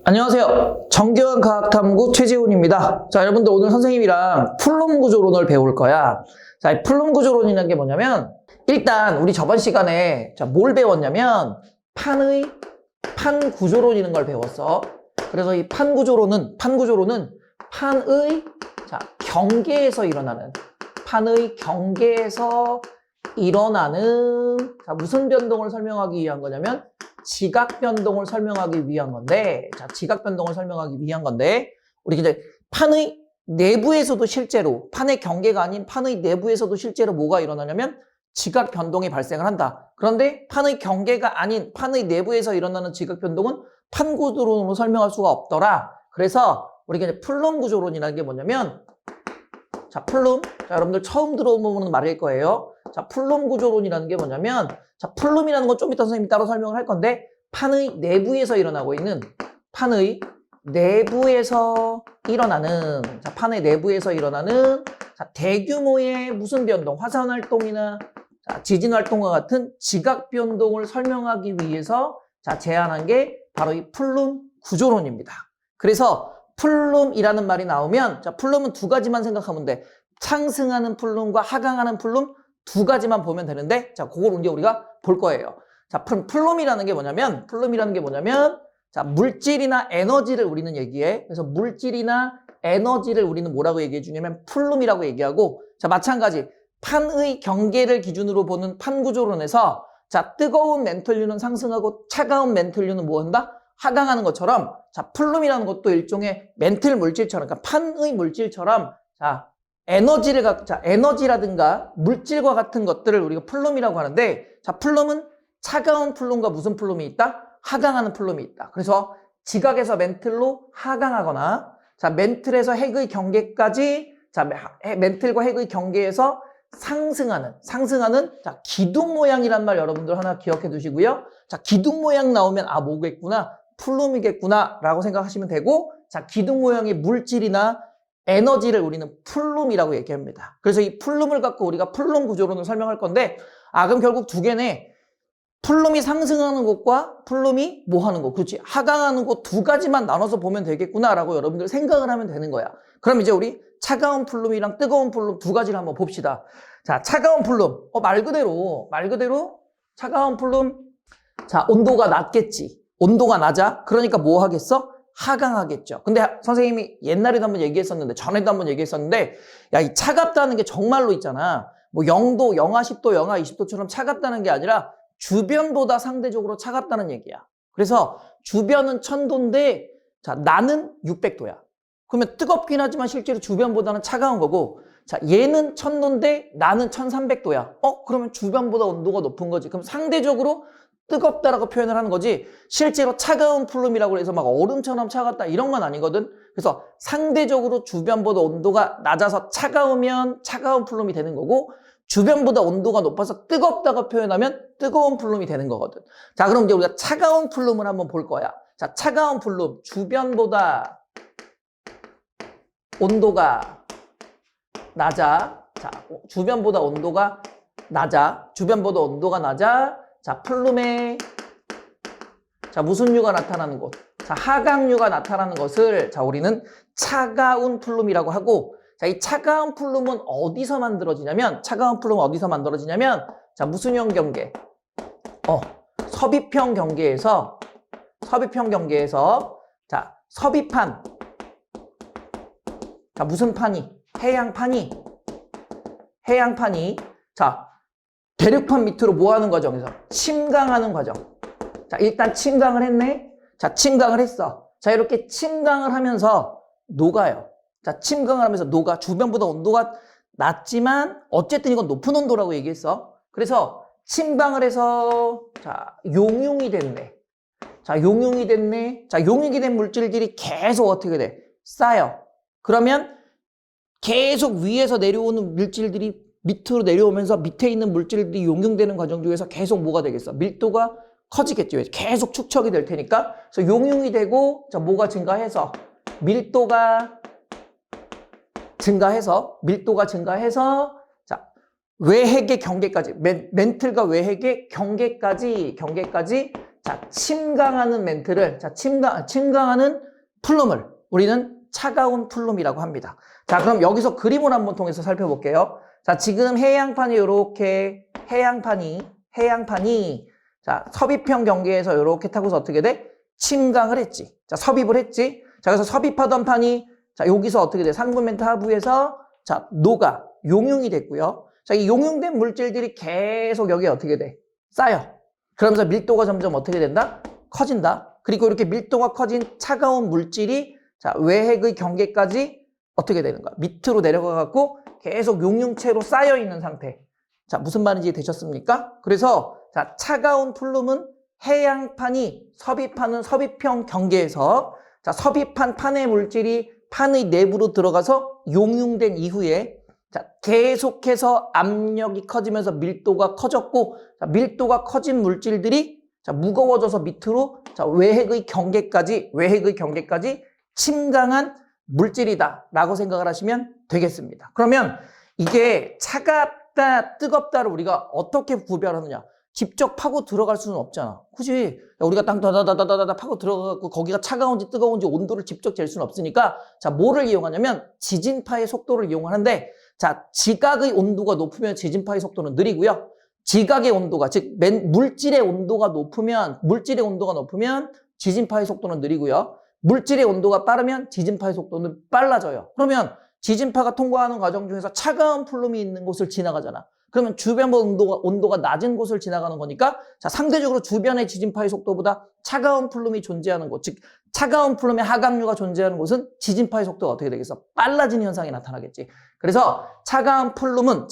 안녕하세요. 정교한 과학탐구 최재훈입니다. 자, 여러분들 오늘 선생님이랑 플룸 구조론을 배울 거야. 자, 이 플룸 구조론이라는 게 뭐냐면 일단 우리 저번 시간에 뭘 배웠냐면 판 구조론이라는 걸 배웠어. 그래서 이 판 구조론은 판의 경계에서 일어나는 무슨 변동을 설명하기 위한 거냐면 지각 변동을 설명하기 위한 건데, 지각 변동을 설명하기 위한 건데, 우리 이제 판의 내부에서도 실제로, 판의 경계가 아닌 판의 내부에서도 실제로 뭐가 일어나냐면 지각 변동이 발생을 한다. 그런데 판의 경계가 아닌 판의 내부에서 일어나는 지각 변동은 판 구조론으로 설명할 수가 없더라. 그래서 우리가 이제 플룸 구조론이라는 게 뭐냐면, 여러분들 처음 들어보는 말일 거예요. 플룸 구조론이라는 게 뭐냐면, 플룸이라는 건 좀 이따 선생님이 따로 설명을 할 건데, 판의 내부에서 일어나고 있는, 판의 내부에서 일어나는 대규모의 무슨 변동, 화산 활동이나 지진 활동과 같은 지각 변동을 설명하기 위해서 제안한 게 바로 이 플룸 구조론입니다. 그래서 플룸이라는 말이 나오면, 플룸은 두 가지만 생각하면 돼. 상승하는 플룸과 하강하는 플룸 두 가지만 보면 되는데, 그걸 이제 우리가 볼 거예요. 플룸이라는 게 뭐냐면, 물질이나 에너지를 우리는 얘기해. 그래서 물질이나 에너지를 우리는 뭐라고 얘기해 주냐면 플룸이라고 얘기하고, 마찬가지 판의 경계를 기준으로 보는 판 구조론에서 뜨거운 멘틀류는 상승하고 차가운 멘틀류는 뭐 한다? 하강하는 것처럼, 플룸이라는 것도 일종의 멘틀 물질처럼, 그러니까 판의 물질처럼, 에너지라든가 물질과 같은 것들을 우리가 플룸이라고 하는데, 플룸은 차가운 플룸과 무슨 플룸이 있다? 하강하는 플룸이 있다. 그래서 지각에서 멘틀로 하강하거나, 멘틀에서 핵의 경계까지, 멘틀과 핵의 경계에서 상승하는 기둥 모양이란 말 여러분들 하나 기억해 두시고요. 기둥 모양 나오면 뭐겠구나? 플룸이겠구나 라고 생각하시면 되고, 기둥 모양의 물질이나 에너지를 우리는 플룸이라고 얘기합니다. 그래서 이 플룸을 갖고 우리가 플룸 구조론을 설명할 건데, 그럼 결국 두 개네. 플룸이 상승하는 것과 플룸이 뭐 하는 것, 그렇지, 하강하는 것 두 가지만 나눠서 보면 되겠구나 라고 여러분들 생각을 하면 되는 거야. 그럼 이제 우리 차가운 플룸이랑 뜨거운 플룸 두 가지를 한번 봅시다. 차가운 플룸, 말 그대로 차가운 플룸, 온도가 낮겠지. 온도가 낮아. 그러니까 뭐 하겠어? 하강하겠죠. 근데 선생님이 옛날에도 한번 얘기했었는데, 전에도 한번 얘기했었는데, 이 차갑다는 게 정말로 있잖아. 뭐 0도, 영하 10도, 영하 20도처럼 차갑다는 게 아니라 주변보다 상대적으로 차갑다는 얘기야. 그래서 주변은 1000도인데, 나는 600도야. 그러면 뜨겁긴 하지만 실제로 주변보다는 차가운 거고, 얘는 1000도인데 나는 1300도야. 그러면 주변보다 온도가 높은 거지. 그럼 상대적으로 뜨겁다라고 표현을 하는 거지, 실제로 차가운 플룸이라고 해서 막 얼음처럼 차갑다 이런 건 아니거든. 그래서 상대적으로 주변보다 온도가 낮아서 차가우면 차가운 플룸이 되는 거고, 주변보다 온도가 높아서 뜨겁다고 표현하면 뜨거운 플룸이 되는 거거든. 그럼 이제 우리가 차가운 플룸을 한번 볼 거야. 차가운 플룸, 주변보다 온도가 낮아. 주변보다 온도가 낮아. 플룸에 무슨 류가 나타나는 곳? 하강류가 나타나는 것을 우리는 차가운 플룸이라고 하고, 이 차가운 플룸은 어디서 만들어지냐면, 무슨형 경계? 섭입형 경계에서 섭입판. 무슨 판이? 해양판이 대륙판 밑으로 뭐 하는 과정에서? 침강하는 과정. 일단 침강을 했네? 침강을 했어. 이렇게 침강을 하면서 녹아요. 침강을 하면서 녹아. 주변보다 온도가 낮지만, 어쨌든 이건 높은 온도라고 얘기했어. 그래서 침방을 해서, 용융이 됐네. 용융이 된 물질들이 계속 어떻게 돼? 쌓여. 그러면 계속 위에서 내려오는 물질들이 밑으로 내려오면서 밑에 있는 물질들이 용융되는 과정 중에서 계속 뭐가 되겠어? 밀도가 커지겠죠. 계속 축적이 될 테니까. 그래서 용융이 되고, 뭐가 증가해서? 밀도가 증가해서, 외핵의 경계까지, 멘틀과 외핵의 경계까지, 자, 침강하는 멘틀을, 자, 침강하는 플룸을 우리는 차가운 플룸이라고 합니다. 자, 그럼 여기서 그림을 한번 통해서 살펴볼게요. 자, 지금 해양판이 이렇게, 해양판이, 자, 섭입형 경계에서 이렇게 타고서 어떻게 돼? 침강을 했지. 자, 섭입을 했지. 자, 그래서 섭입하던 판이, 자, 여기서 어떻게 돼? 상부 멘트 하부에서, 자, 녹아, 용융이 됐고요. 자, 이 용융된 물질들이 계속 여기에 어떻게 돼? 쌓여. 그러면서 밀도가 점점 어떻게 된다? 커진다. 그리고 이렇게 밀도가 커진 차가운 물질이, 자, 외핵의 경계까지 어떻게 되는 거야? 밑으로 내려가 갖고 계속 용융체로 쌓여 있는 상태. 자, 무슨 말인지 되셨습니까? 그래서, 자, 차가운 플룸은 해양판이 섭입하는 섭입형 경계에서, 자, 섭입한 판의 물질이 판의 내부로 들어가서 용융된 이후에, 자, 계속해서 압력이 커지면서 밀도가 커졌고, 자, 밀도가 커진 물질들이, 자, 무거워져서 밑으로, 자, 외핵의 경계까지 침강한 물질이다 라고 생각을 하시면 되겠습니다. 그러면 이게 차갑다, 뜨겁다를 우리가 어떻게 구별하느냐? 직접 파고 들어갈 수는 없잖아. 그치? 우리가 땅 다다다다다다 파고 들어가고 거기가 차가운지 뜨거운지 온도를 직접 잴 수는 없으니까, 자, 뭐를 이용하냐면 지진파의 속도를 이용하는데, 자, 지각의 온도가 높으면 지진파의 속도는 느리고요. 지각의 온도가, 즉 물질의 온도가 높으면 지진파의 속도는 느리고요. 물질의 온도가 빠르면 지진파의 속도는 빨라져요. 그러면 지진파가 통과하는 과정 중에서 차가운 플룸이 있는 곳을 지나가잖아. 그러면 주변 온도가 낮은 곳을 지나가는 거니까, 자, 상대적으로 주변의 지진파의 속도보다 차가운 플룸이 존재하는 곳, 즉 차가운 플룸의 하강류가 존재하는 곳은 지진파의 속도가 어떻게 되겠어? 빨라지는 현상이 나타나겠지. 그래서 차가운 플룸은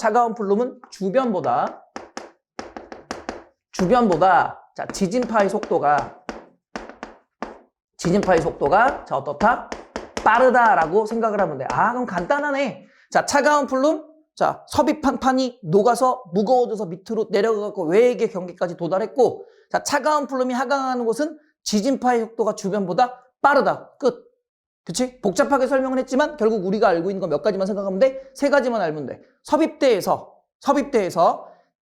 주변보다 자, 지진파의 속도가 자, 어떻다? 빠르다라고 생각을 하면 돼. 아, 그럼 간단하네. 자, 차가운 플룸, 자, 섭입한 판이 녹아서 무거워져서 밑으로 내려가고 외핵의 경계까지 도달했고, 자, 차가운 플룸이 하강하는 곳은 지진파의 속도가 주변보다 빠르다. 끝. 그치? 복잡하게 설명을 했지만 결국 우리가 알고 있는 거 몇 가지만 생각하면 돼. 세 가지만 알면 돼. 섭입대에서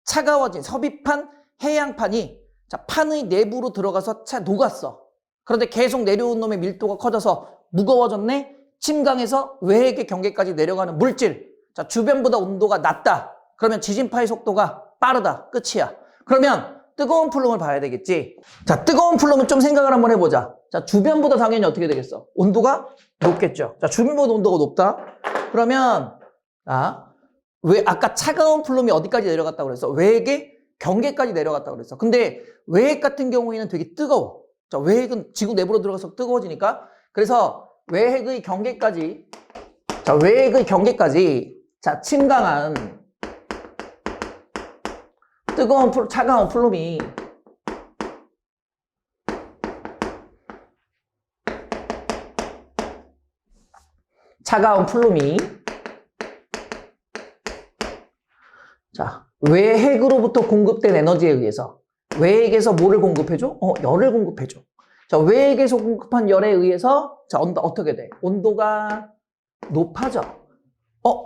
차가워진 섭입한 해양판이, 자, 판의 내부로 들어가서 녹았어. 그런데 계속 내려온 놈의 밀도가 커져서 무거워졌네. 침강해서 외핵의 경계까지 내려가는 물질. 자, 주변보다 온도가 낮다. 그러면 지진파의 속도가 빠르다. 끝이야. 그러면 뜨거운 플룸을 봐야 되겠지. 자, 뜨거운 플룸은 좀 생각을 한번 해보자. 자, 주변보다 당연히 어떻게 되겠어? 온도가 높겠죠. 자, 주변보다 온도가 높다. 그러면, 왜 아까 차가운 플룸이 어디까지 내려갔다고 그랬어? 외핵의 경계까지 내려갔다고 그랬어. 근데 외핵 같은 경우에는 되게 뜨거워. 자, 외핵은 지구 내부로 들어가서 뜨거워지니까. 그래서 외핵의 경계까지, 자, 침강한 차가운 플룸이 자, 외핵으로부터 공급된 에너지에 의해서 외핵에서 뭐를 공급해줘? 열을 공급해줘. 자, 외핵에서 공급한 열에 의해서 자, 어떻게 돼? 온도가 높아져.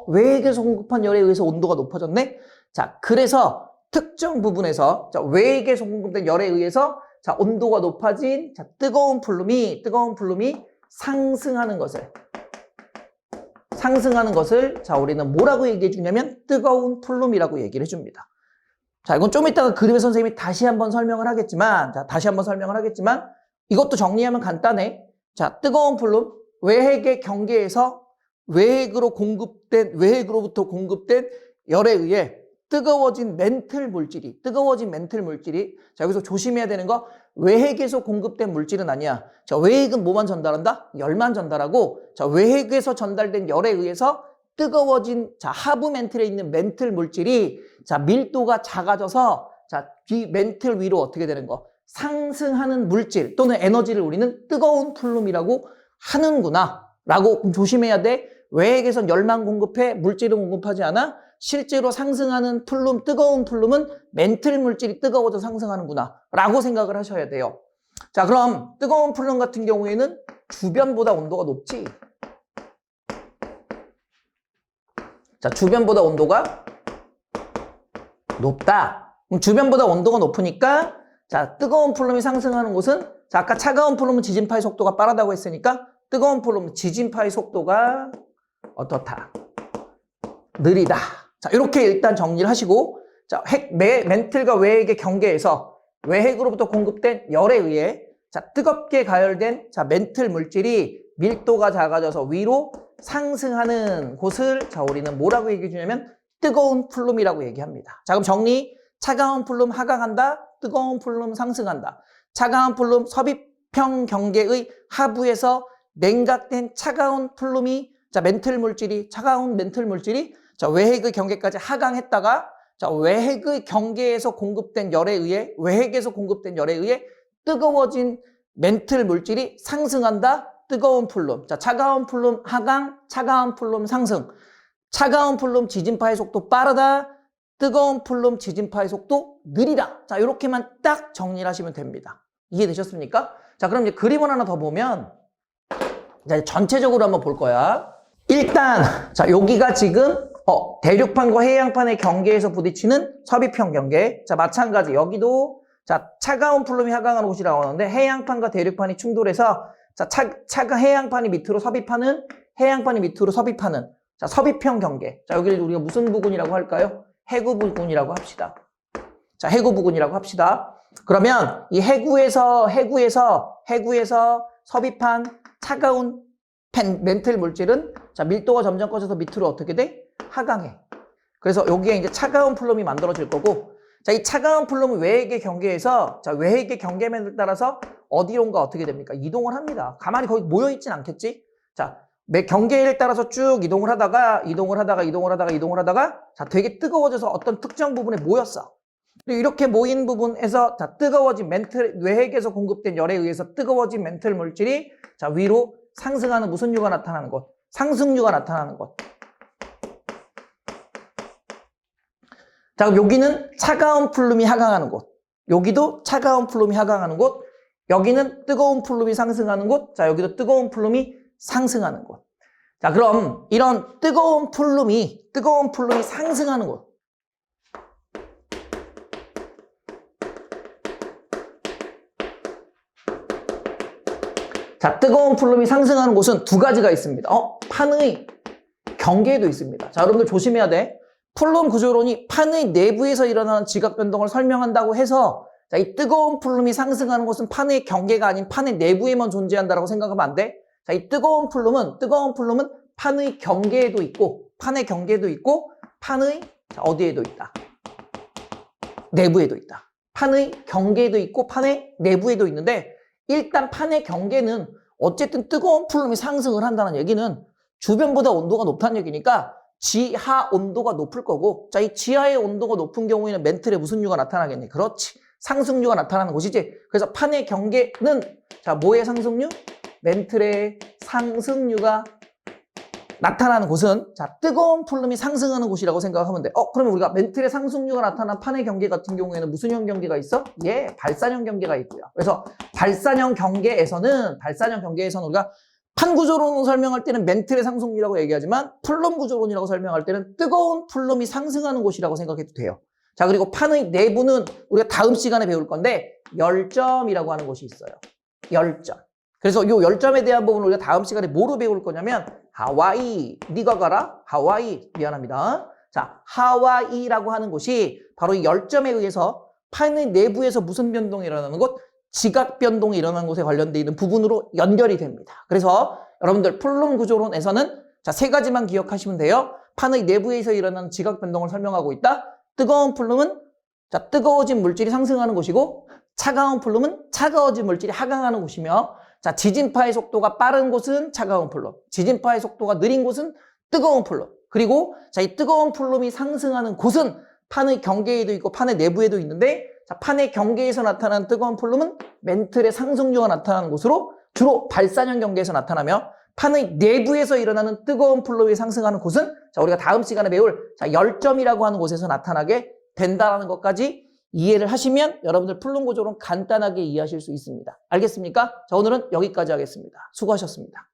외핵에서 공급한 열에 의해서 온도가 높아졌네? 자, 그래서 특정 부분에서, 자, 외핵에서 공급된 열에 의해서, 자, 온도가 높아진, 자, 뜨거운 플룸이 상승하는 것을, 자, 우리는 뭐라고 얘기해 주냐면, 뜨거운 플룸이라고 얘기를 해줍니다. 자, 이건 좀 이따가 그림의 선생님이 다시 한번 설명을 하겠지만, 이것도 정리하면 간단해. 자, 뜨거운 플룸, 외핵의 경계에서 외핵으로부터 공급된 열에 의해 뜨거워진 멘틀 물질이, 자, 여기서 조심해야 되는 거, 외핵에서 공급된 물질은 아니야. 자, 외핵은 뭐만 전달한다? 열만 전달하고, 자, 외핵에서 전달된 열에 의해서 뜨거워진, 자, 하부 멘틀에 있는 멘틀 물질이, 자, 밀도가 작아져서, 자, 이 멘틀 위로 어떻게 되는 거? 상승하는 물질 또는 에너지를 우리는 뜨거운 플룸이라고 하는구나 라고 조심해야 돼. 외핵에선 열만 공급해, 물질은 공급하지 않아. 실제로 상승하는 플룸, 뜨거운 플룸은 멘틀 물질이 뜨거워져 상승하는구나 라고 생각을 하셔야 돼요. 자, 그럼 뜨거운 플룸 같은 경우에는 주변보다 온도가 높지. 자, 주변보다 온도가 높다. 그럼 주변보다 온도가 높으니까 자, 뜨거운 플룸이 상승하는 곳은 자, 아까 차가운 플룸은 지진파의 속도가 빠르다고 했으니까 뜨거운 플룸은 지진파의 속도가 어떻다? 느리다. 자, 이렇게 일단 정리를 하시고 자, 멘틀과 외핵의 경계에서 외핵으로부터 공급된 열에 의해 자, 뜨겁게 가열된 자, 멘틀 물질이 밀도가 작아져서 위로 상승하는 곳을 자, 우리는 뭐라고 얘기해 주냐면 뜨거운 플룸이라고 얘기합니다. 자, 그럼 정리. 차가운 플룸 하강한다. 뜨거운 플룸 상승한다. 차가운 플룸 섭입형 경계의 하부에서 냉각된 차가운 플룸이 자, 차가운 멘틀 물질이 자, 외핵의 경계까지 하강했다가 자, 외핵의 경계에서 공급된 열에 의해 뜨거워진 멘틀 물질이 상승한다. 뜨거운 플룸. 자, 차가운 플룸 하강, 차가운 플룸 상승. 차가운 플룸 지진파의 속도 빠르다. 뜨거운 플룸 지진파의 속도 느리다. 자, 이렇게만 딱 정리를 하시면 됩니다. 이해되셨습니까? 자, 그럼 이제 그림을 하나 더 보면 자, 전체적으로 한번 볼 거야. 일단 자, 여기가 지금 대륙판과 해양판의 경계에서 부딪히는 섭입형 경계. 자, 마찬가지 여기도 자, 차가운 플룸이 하강하는 곳이라고 하는데 해양판과 대륙판이 충돌해서 자, 해양판이 밑으로 섭입하는 자, 섭입형 경계. 자, 여기를 우리가 무슨 부근이라고 할까요? 해구 부근이라고 합시다. 자, 해구 부근이라고 합시다. 그러면 이 해구에서 섭입한 차가운 멘틀 물질은 자, 밀도가 점점 커져서 밑으로 어떻게 돼? 하강해. 그래서 여기에 이제 차가운 플룸이 만들어질 거고 자, 이 차가운 플룸은 외핵의 경계에서 자, 외핵의 경계면에 따라서 어디론가 어떻게 됩니까? 이동을 합니다. 가만히 거기 모여 있진 않겠지? 자, 경계를 따라서 쭉 이동을 하다가 자, 되게 뜨거워져서 어떤 특정 부분에 모였어. 이렇게 모인 부분에서 자, 뜨거워진 외핵에서 공급된 열에 의해서 뜨거워진 멘틀 물질이 자, 위로 상승하는 무슨 유가 나타나는 곳? 상승유가 나타나는 곳. 자, 그럼 여기는 차가운 플룸이 하강하는 곳. 여기도 차가운 플룸이 하강하는 곳. 여기는 뜨거운 플룸이 상승하는 곳. 자, 여기도 뜨거운 플룸이 상승하는 곳. 자, 그럼 이런 뜨거운 플룸이 상승하는 곳. 자, 뜨거운 플룸이 상승하는 곳은 두 가지가 있습니다. 판의 경계에도 있습니다. 자, 여러분들 조심해야 돼. 플룸 구조론이 판의 내부에서 일어나는 지각 변동을 설명한다고 해서 자, 이 뜨거운 플룸이 상승하는 곳은 판의 경계가 아닌 판의 내부에만 존재한다고 생각하면 안 돼. 자, 이 뜨거운 플룸은 판의 경계에도 있고 판의 자, 어디에도 있다. 내부에도 있다. 판의 경계에도 있고 판의 내부에도 있는데 일단 판의 경계는 어쨌든 뜨거운 플룸이 상승을 한다는 얘기는 주변보다 온도가 높다는 얘기니까 지하 온도가 높을 거고 자, 이 지하의 온도가 높은 경우에는 멘틀에 무슨 유가 나타나겠니? 그렇지. 상승유가 나타나는 곳이지. 그래서 판의 경계는 자, 뭐의 상승유? 멘틀의 상승유가 나타나는 곳은 자, 뜨거운 플룸이 상승하는 곳이라고 생각하면 돼. 그러면 우리가 멘틀의 상승유가 나타난 판의 경계 같은 경우에는 무슨 형 경계가 있어? 발산형 경계가 있고요. 그래서 발산형 경계에서는 우리가 판 구조론을 설명할 때는 멘틀의 상승유라고 얘기하지만 플룸 구조론이라고 설명할 때는 뜨거운 플룸이 상승하는 곳이라고 생각해도 돼요. 자, 그리고 판의 내부는 우리가 다음 시간에 배울 건데 열점이라고 하는 곳이 있어요. 열점. 그래서 이 열점에 대한 부분을 우리가 다음 시간에 뭐로 배울 거냐면 하와이, 네가 가라? 하와이, 미안합니다. 자, 하와이라고 하는 곳이 바로 이 열점에 의해서 판의 내부에서 무슨 변동이 일어나는 곳? 지각 변동이 일어나는 곳에 관련되어 있는 부분으로 연결이 됩니다. 그래서 여러분들 플룸 구조론에서는 자, 세 가지만 기억하시면 돼요. 판의 내부에서 일어나는 지각 변동을 설명하고 있다. 뜨거운 플룸은 자, 뜨거워진 물질이 상승하는 곳이고 차가운 플룸은 차가워진 물질이 하강하는 곳이며 자, 지진파의 속도가 빠른 곳은 차가운 플룸, 지진파의 속도가 느린 곳은 뜨거운 플룸. 그리고 자, 이 뜨거운 플룸이 상승하는 곳은 판의 경계에도 있고 판의 내부에도 있는데 자, 판의 경계에서 나타나는 뜨거운 플룸은 멘틀의 상승유가 나타나는 곳으로 주로 발산형 경계에서 나타나며 판의 내부에서 일어나는 뜨거운 플룸이 상승하는 곳은 자, 우리가 다음 시간에 배울 자, 열점이라고 하는 곳에서 나타나게 된다는 것까지 이해를 하시면 여러분들 플룸 구조론 간단하게 이해하실 수 있습니다. 알겠습니까? 자, 오늘은 여기까지 하겠습니다. 수고하셨습니다.